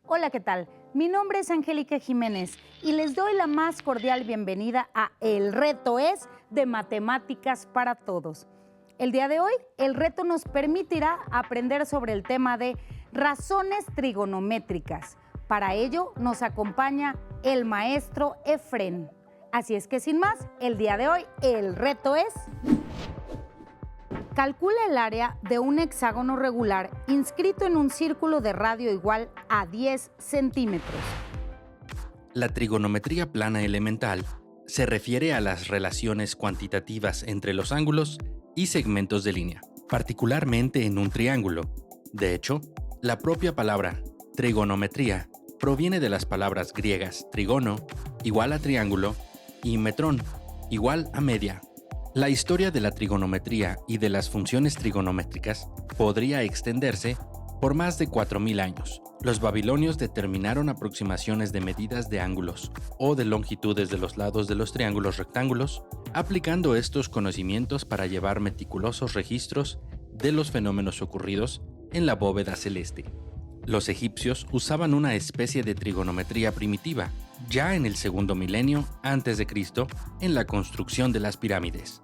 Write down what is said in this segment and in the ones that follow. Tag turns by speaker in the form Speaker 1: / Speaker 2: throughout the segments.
Speaker 1: Hola, ¿qué tal? Mi nombre es Angélica Jiménez y les doy la más cordial bienvenida a El Reto es de Matemáticas para Todos. El día de hoy, el reto nos permitirá aprender sobre el tema de razones trigonométricas. Para ello nos acompaña el maestro Efrén. Así es que sin más, el día de hoy el reto es... Calcula el área de un hexágono regular inscrito en un círculo de radio igual a 10 centímetros.
Speaker 2: La trigonometría plana elemental se refiere a las relaciones cuantitativas entre los ángulos y segmentos de línea, particularmente en un triángulo. De hecho, la propia palabra trigonometría proviene de las palabras griegas trigono, igual a triángulo, y metrón, igual a media. La historia de la trigonometría y de las funciones trigonométricas podría extenderse por más de 4000 años. Los babilonios determinaron aproximaciones de medidas de ángulos o de longitudes de los lados de los triángulos rectángulos, aplicando estos conocimientos para llevar meticulosos registros de los fenómenos ocurridos en la bóveda celeste. Los egipcios usaban una especie de trigonometría primitiva, ya en el segundo milenio a.C., en la construcción de las pirámides.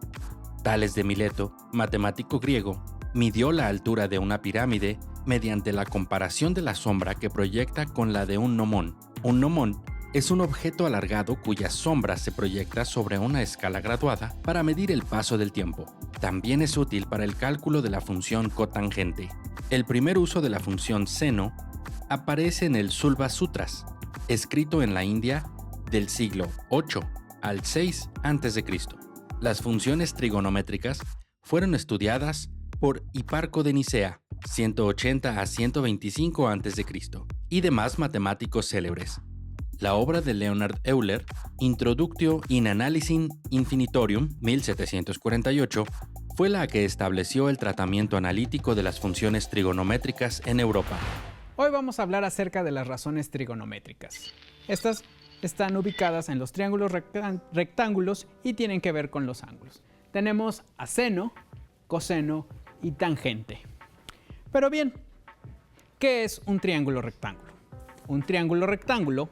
Speaker 2: Tales de Mileto, matemático griego, midió la altura de una pirámide mediante la comparación de la sombra que proyecta con la de un gnomón. Un gnomón es un objeto alargado cuya sombra se proyecta sobre una escala graduada para medir el paso del tiempo. También es útil para el cálculo de la función cotangente. El primer uso de la función seno aparece en el Sulba Sutras, escrito en la India del siglo VIII al VI a.C. Las funciones trigonométricas fueron estudiadas por Hiparco de Nicea, 180 a 125 a.C., y demás matemáticos célebres. La obra de Leonhard Euler, Introductio in Analysisem Infinitorium, 1748, fue la que estableció el tratamiento analítico de las funciones trigonométricas en Europa.
Speaker 3: Hoy vamos a hablar acerca de las razones trigonométricas. Estas están ubicadas en los triángulos rectángulos y tienen que ver con los ángulos. Tenemos a seno, coseno y tangente. Pero bien, ¿qué es un triángulo rectángulo? Un triángulo rectángulo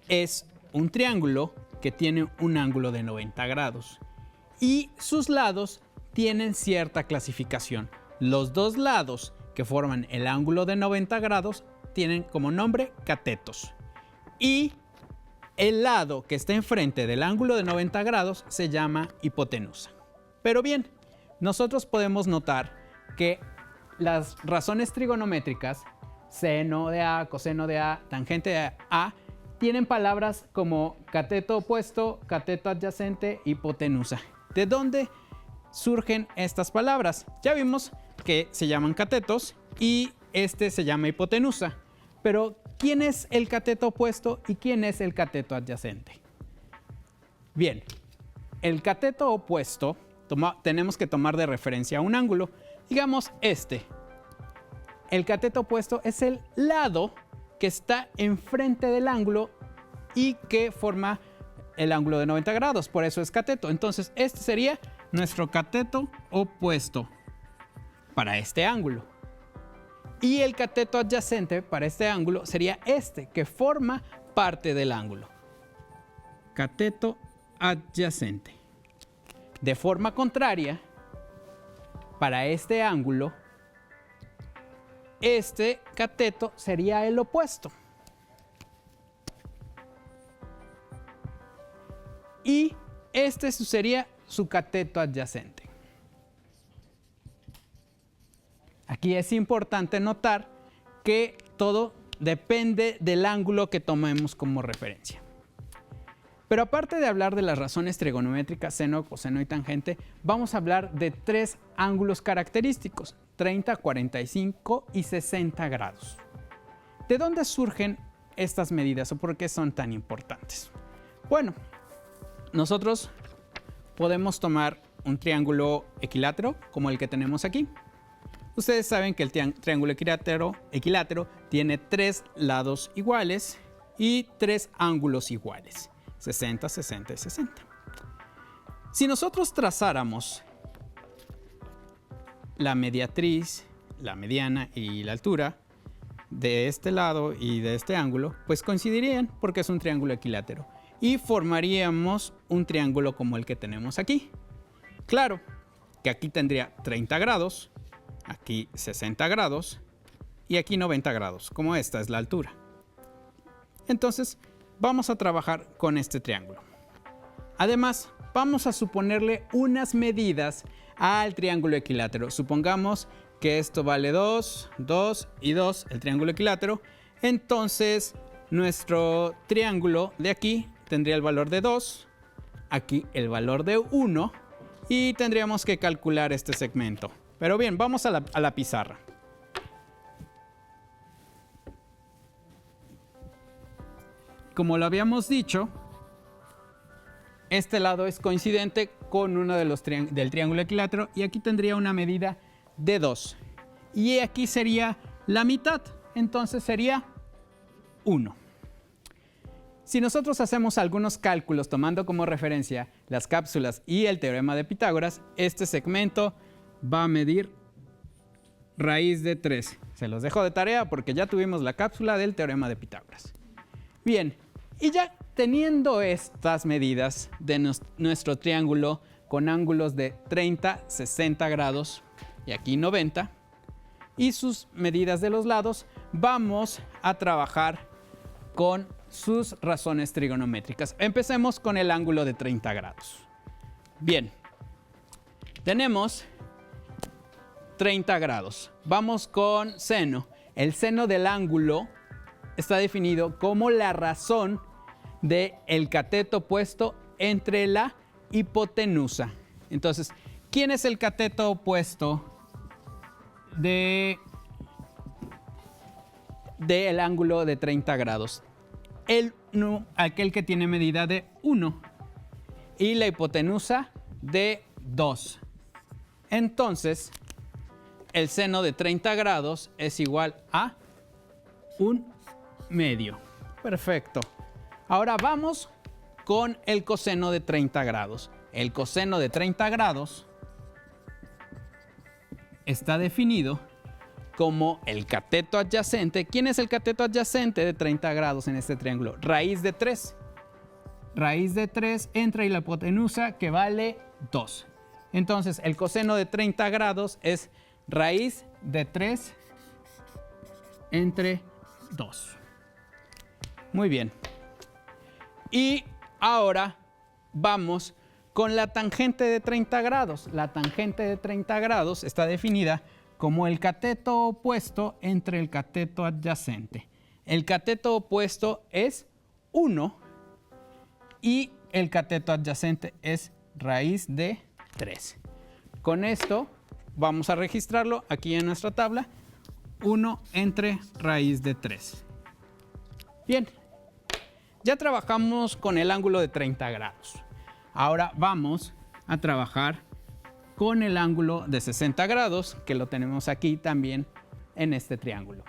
Speaker 3: es un triángulo que tiene un ángulo de 90 grados y sus lados tienen cierta clasificación. Los dos lados que forman el ángulo de 90 grados tienen como nombre catetos y el lado que está enfrente del ángulo de 90 grados se llama hipotenusa. Pero bien, nosotros podemos notar que las razones trigonométricas, seno de A, coseno de A, tangente de A, tienen palabras como cateto opuesto, cateto adyacente, hipotenusa. ¿De dónde surgen estas palabras? Ya vimos que se llaman catetos y este se llama hipotenusa. Pero, ¿quién es el cateto opuesto y quién es el cateto adyacente? Bien, el cateto opuesto tenemos que tomar de referencia un ángulo. Digamos este. El cateto opuesto es el lado que está enfrente del ángulo y que forma el ángulo de 90 grados. Por eso es cateto. Entonces, este sería nuestro cateto opuesto para este ángulo. Y el cateto adyacente para este ángulo sería este, que forma parte del ángulo. Cateto adyacente. De forma contraria, para este ángulo, este cateto sería el opuesto. Y este sería su cateto adyacente. Aquí es importante notar que todo depende del ángulo que tomemos como referencia. Pero aparte de hablar de las razones trigonométricas, seno, coseno y tangente, vamos a hablar de tres ángulos característicos, 30, 45 y 60 grados. ¿De dónde surgen estas medidas o por qué son tan importantes? Bueno, nosotros podemos tomar un triángulo equilátero como el que tenemos aquí. Ustedes saben que el triángulo equilátero tiene tres lados iguales y tres ángulos iguales. 60, 60 y 60. Si nosotros trazáramos la mediatriz, la mediana y la altura, de este lado y de este ángulo, pues coincidirían porque es un triángulo equilátero. Y formaríamos un triángulo como el que tenemos aquí. Claro que aquí tendría 30 grados, aquí 60 grados y aquí 90 grados, como esta es la altura. Entonces, vamos a trabajar con este triángulo. Además, vamos a suponerle unas medidas al triángulo equilátero. Supongamos que esto vale 2, 2 y 2, el triángulo equilátero. Entonces, nuestro triángulo de aquí tendría el valor de 2, aquí el valor de 1 y tendríamos que calcular este segmento. Pero bien, vamos a la pizarra. Como lo habíamos dicho, este lado es coincidente con uno de los del triángulo equilátero y aquí tendría una medida de 2. Y aquí sería la mitad, entonces sería 1. Si nosotros hacemos algunos cálculos tomando como referencia las cápsulas y el teorema de Pitágoras, este segmento va a medir raíz de 3. Se los dejo de tarea porque ya tuvimos la cápsula del teorema de Pitágoras. Bien, y ya teniendo estas medidas de nuestro triángulo con ángulos de 30, 60 grados y aquí 90, y sus medidas de los lados, vamos a trabajar con sus razones trigonométricas. Empecemos con el ángulo de 30 grados. Bien, tenemos 30 grados. Vamos con seno. El seno del ángulo está definido como la razón del cateto opuesto entre la hipotenusa. Entonces, ¿quién es el cateto opuesto del ángulo de 30 grados? Aquel que tiene medida de 1 y la hipotenusa de 2. Entonces, el seno de 30 grados es igual a 1/2. Perfecto. Ahora vamos con el coseno de 30 grados. El coseno de 30 grados está definido como el cateto adyacente. ¿Quién es el cateto adyacente de 30 grados en este triángulo? Raíz de 3. Raíz de 3 entre la hipotenusa que vale 2. Entonces, el coseno de 30 grados es raíz de 3 entre 2. Muy bien. Y ahora vamos con la tangente de 30 grados. La tangente de 30 grados está definida como el cateto opuesto entre el cateto adyacente. El cateto opuesto es 1 y el cateto adyacente es raíz de 3. Con esto vamos a registrarlo aquí en nuestra tabla. 1 entre raíz de 3. Bien, ya trabajamos con el ángulo de 30 grados. Ahora vamos a trabajar con el ángulo de 60 grados, que lo tenemos aquí también en este triángulo.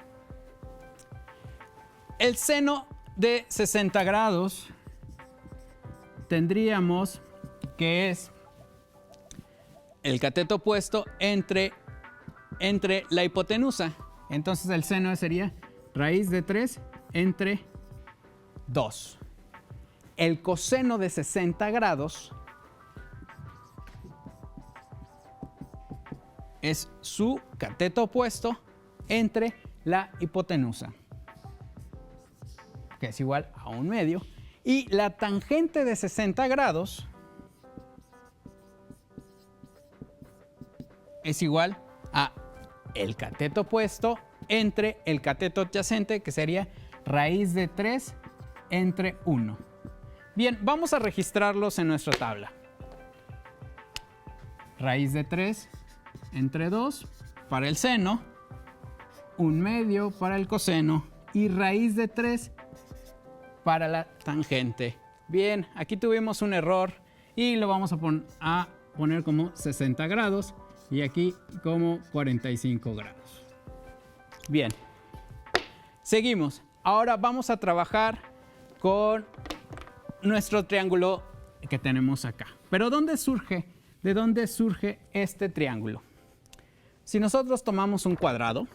Speaker 3: El seno de 60 grados tendríamos que es el cateto opuesto entre la hipotenusa. Entonces el seno sería raíz de 3 entre 2. El coseno de 60 grados es su cateto opuesto entre la hipotenusa, que es igual a 1/2. Y la tangente de 60 grados es igual a el cateto opuesto entre el cateto adyacente, que sería raíz de 3 entre 1. Bien, vamos a registrarlos en nuestra tabla. Raíz de 3 entre 2 para el seno, 1/2 para el coseno y raíz de 3 para la tangente. Bien, aquí tuvimos un error y lo vamos a poner como 60 grados y aquí como 45 grados. Bien, seguimos. Ahora vamos a trabajar con nuestro triángulo que tenemos acá. Pero ¿de dónde surge este triángulo? Si nosotros tomamos un cuadrado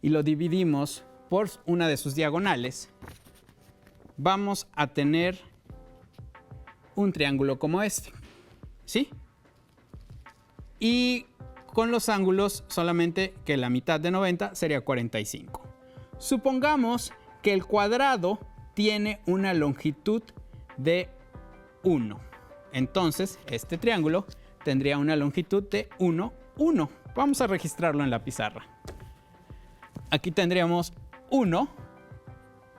Speaker 3: y lo dividimos por una de sus diagonales, vamos a tener un triángulo como este, ¿sí? Y con los ángulos solamente que la mitad de 90 sería 45. Supongamos que el cuadrado tiene una longitud de 1. Entonces, este triángulo tendría una longitud de 1, 1. Vamos a registrarlo en la pizarra. Aquí tendríamos 1,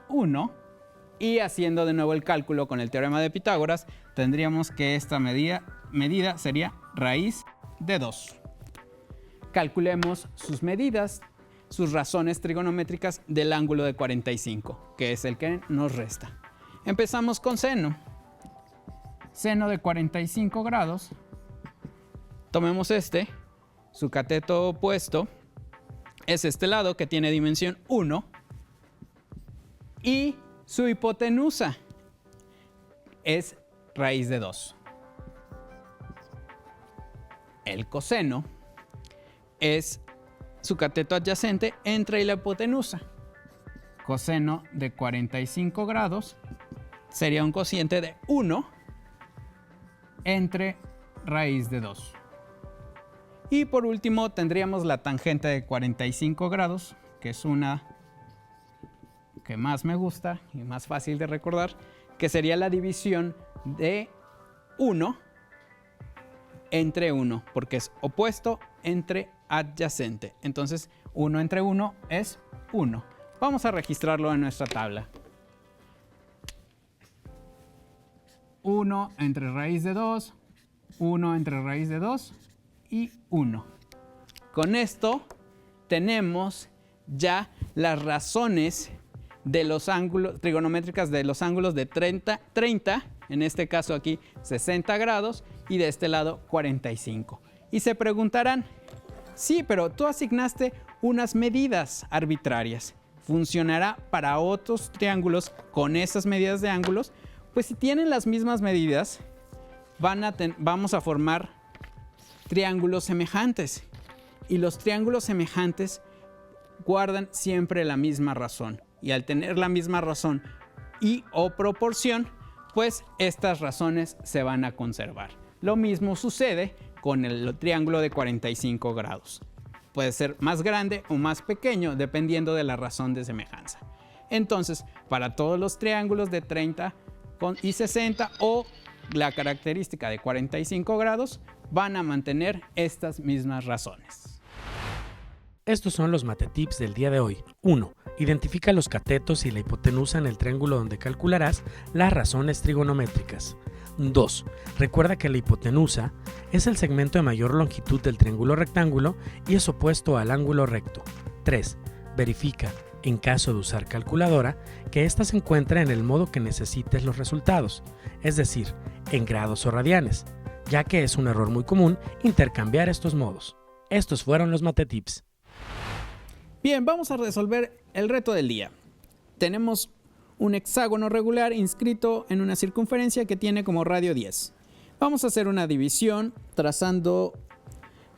Speaker 3: 1. Y haciendo de nuevo el cálculo con el teorema de Pitágoras, tendríamos que esta medida sería raíz de 2. Calculemos sus medidas, sus razones trigonométricas del ángulo de 45, que es el que nos resta. Empezamos con seno. Seno de 45 grados. Tomemos su cateto opuesto es este lado que tiene dimensión 1 y su hipotenusa es raíz de 2. El coseno es su cateto adyacente entre la hipotenusa. Coseno de 45 grados sería un cociente de 1 entre raíz de 2. Y por último tendríamos la tangente de 45 grados, que es una que más me gusta y más fácil de recordar, que sería la división de 1 entre 1, porque es opuesto entre adyacente. Entonces 1 entre 1 es 1. Vamos a registrarlo en nuestra tabla. 1 entre raíz de 2, 1 entre raíz de 2 y 1. Con esto tenemos ya las razones de los ángulos trigonométricas de los ángulos de 30, en este caso aquí 60 grados y de este lado 45. Y se preguntarán, sí, pero tú asignaste unas medidas arbitrarias. ¿Funcionará para otros triángulos con esas medidas de ángulos? Pues si tienen las mismas medidas, vamos a formar triángulos semejantes. Y los triángulos semejantes guardan siempre la misma razón. Y al tener la misma razón y o proporción, pues estas razones se van a conservar. Lo mismo sucede con el triángulo de 45 grados. Puede ser más grande o más pequeño dependiendo de la razón de semejanza. Entonces, para todos los triángulos de 30 y 60 o la característica de 45 grados, van a mantener estas mismas razones.
Speaker 2: Estos son los matetips del día de hoy. 1. Identifica los catetos y la hipotenusa en el triángulo donde calcularás las razones trigonométricas. 2. Recuerda que la hipotenusa es el segmento de mayor longitud del triángulo rectángulo y es opuesto al ángulo recto. 3. Verifica, en caso de usar calculadora, que ésta se encuentra en el modo que necesites los resultados, es decir, en grados o radianes, ya que es un error muy común intercambiar estos modos. Estos fueron los matetips.
Speaker 3: Bien, vamos a resolver el reto del día. Tenemos un hexágono regular inscrito en una circunferencia que tiene como radio 10. Vamos a hacer una división trazando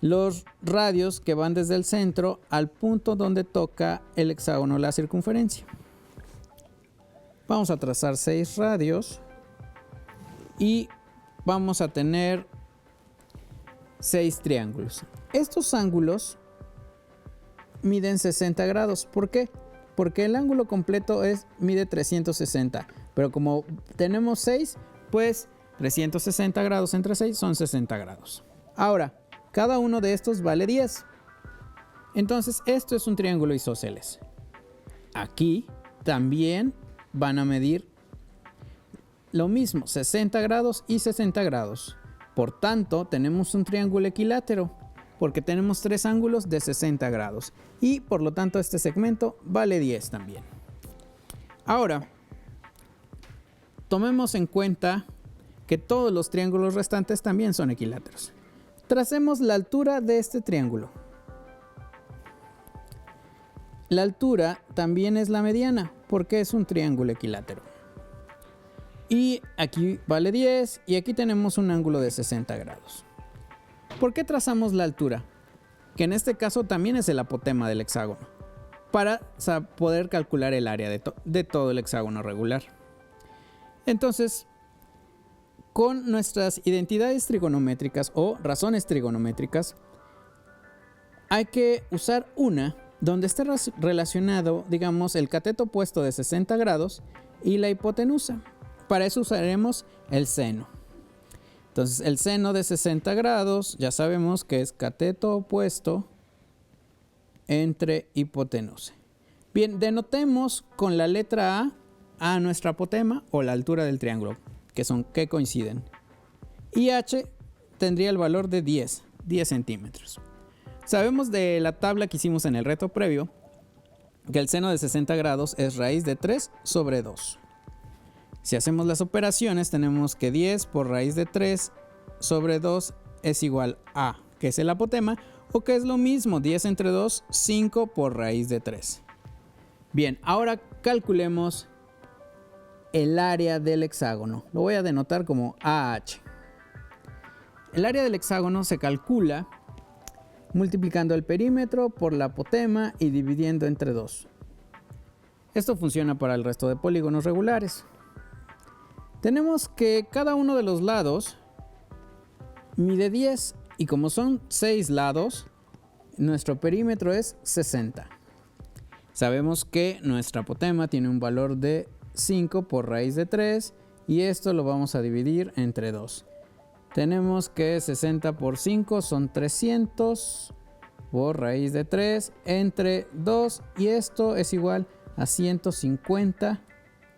Speaker 3: los radios que van desde el centro al punto donde toca el hexágono la circunferencia. Vamos a trazar 6 radios y vamos a tener 6 triángulos. Estos ángulos miden 60 grados. ¿Por qué? Porque el ángulo completo mide 360. Pero como tenemos 6, pues 360 grados entre 6 son 60 grados. Ahora, cada uno de estos vale 10. Entonces, esto es un triángulo isósceles. Aquí también van a medir lo mismo, 60 grados y 60 grados. Por tanto, tenemos un triángulo equilátero, porque tenemos 3 ángulos de 60 grados. Y por lo tanto, este segmento vale 10 también. Ahora, tomemos en cuenta que todos los triángulos restantes también son equiláteros. Tracemos la altura de este triángulo. La altura también es la mediana, porque es un triángulo equilátero. Y aquí vale 10 y aquí tenemos un ángulo de 60 grados. ¿Por qué trazamos la altura? Que en este caso también es el apotema del hexágono. para poder calcular el área de todo el hexágono regular. Entonces, con nuestras identidades trigonométricas o razones trigonométricas, hay que usar una donde esté relacionado, digamos, el cateto opuesto de 60 grados y la hipotenusa. Para eso usaremos el seno. Entonces, el seno de 60 grados ya sabemos que es cateto opuesto entre hipotenusa. Bien, denotemos con la letra A nuestra apotema o la altura del triángulo, que coinciden. Y H tendría el valor de 10 centímetros. Sabemos de la tabla que hicimos en el reto previo que el seno de 60 grados es raíz de 3 sobre 2. Si hacemos las operaciones, tenemos que 10 por raíz de 3 sobre 2 es igual a, que es el apotema, o que es lo mismo, 10 entre 2, 5 por raíz de 3. Bien, ahora calculemos el área del hexágono. Lo voy a denotar como AH. El área del hexágono se calcula multiplicando el perímetro por la apotema y dividiendo entre 2. Esto funciona para el resto de polígonos regulares. Tenemos que cada uno de los lados mide 10 y como son 6 lados, nuestro perímetro es 60. Sabemos que nuestra apotema tiene un valor de 5 por raíz de 3 y esto lo vamos a dividir entre 2. Tenemos que 60 por 5 son 300 por raíz de 3 entre 2 y esto es igual a 150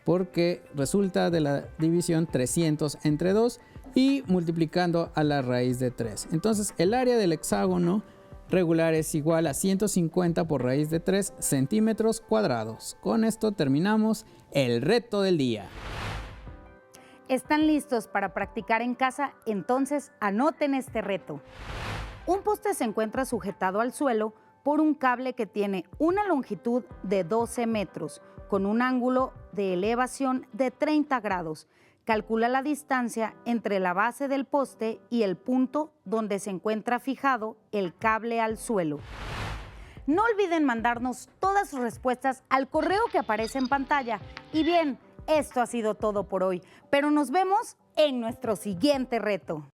Speaker 3: porque resulta de la división 300 entre 2 y multiplicando a la raíz de 3. Entonces el área del hexágono regular es igual a 150 por raíz de 3 centímetros cuadrados. Con esto terminamos el reto del día.
Speaker 1: ¿Están listos para practicar en casa? Entonces anoten este reto. Un poste se encuentra sujetado al suelo por un cable que tiene una longitud de 12 metros con un ángulo de elevación de 30 grados. Calcula la distancia entre la base del poste y el punto donde se encuentra fijado el cable al suelo. No olviden mandarnos todas sus respuestas al correo que aparece en pantalla. Y bien, esto ha sido todo por hoy, pero nos vemos en nuestro siguiente reto.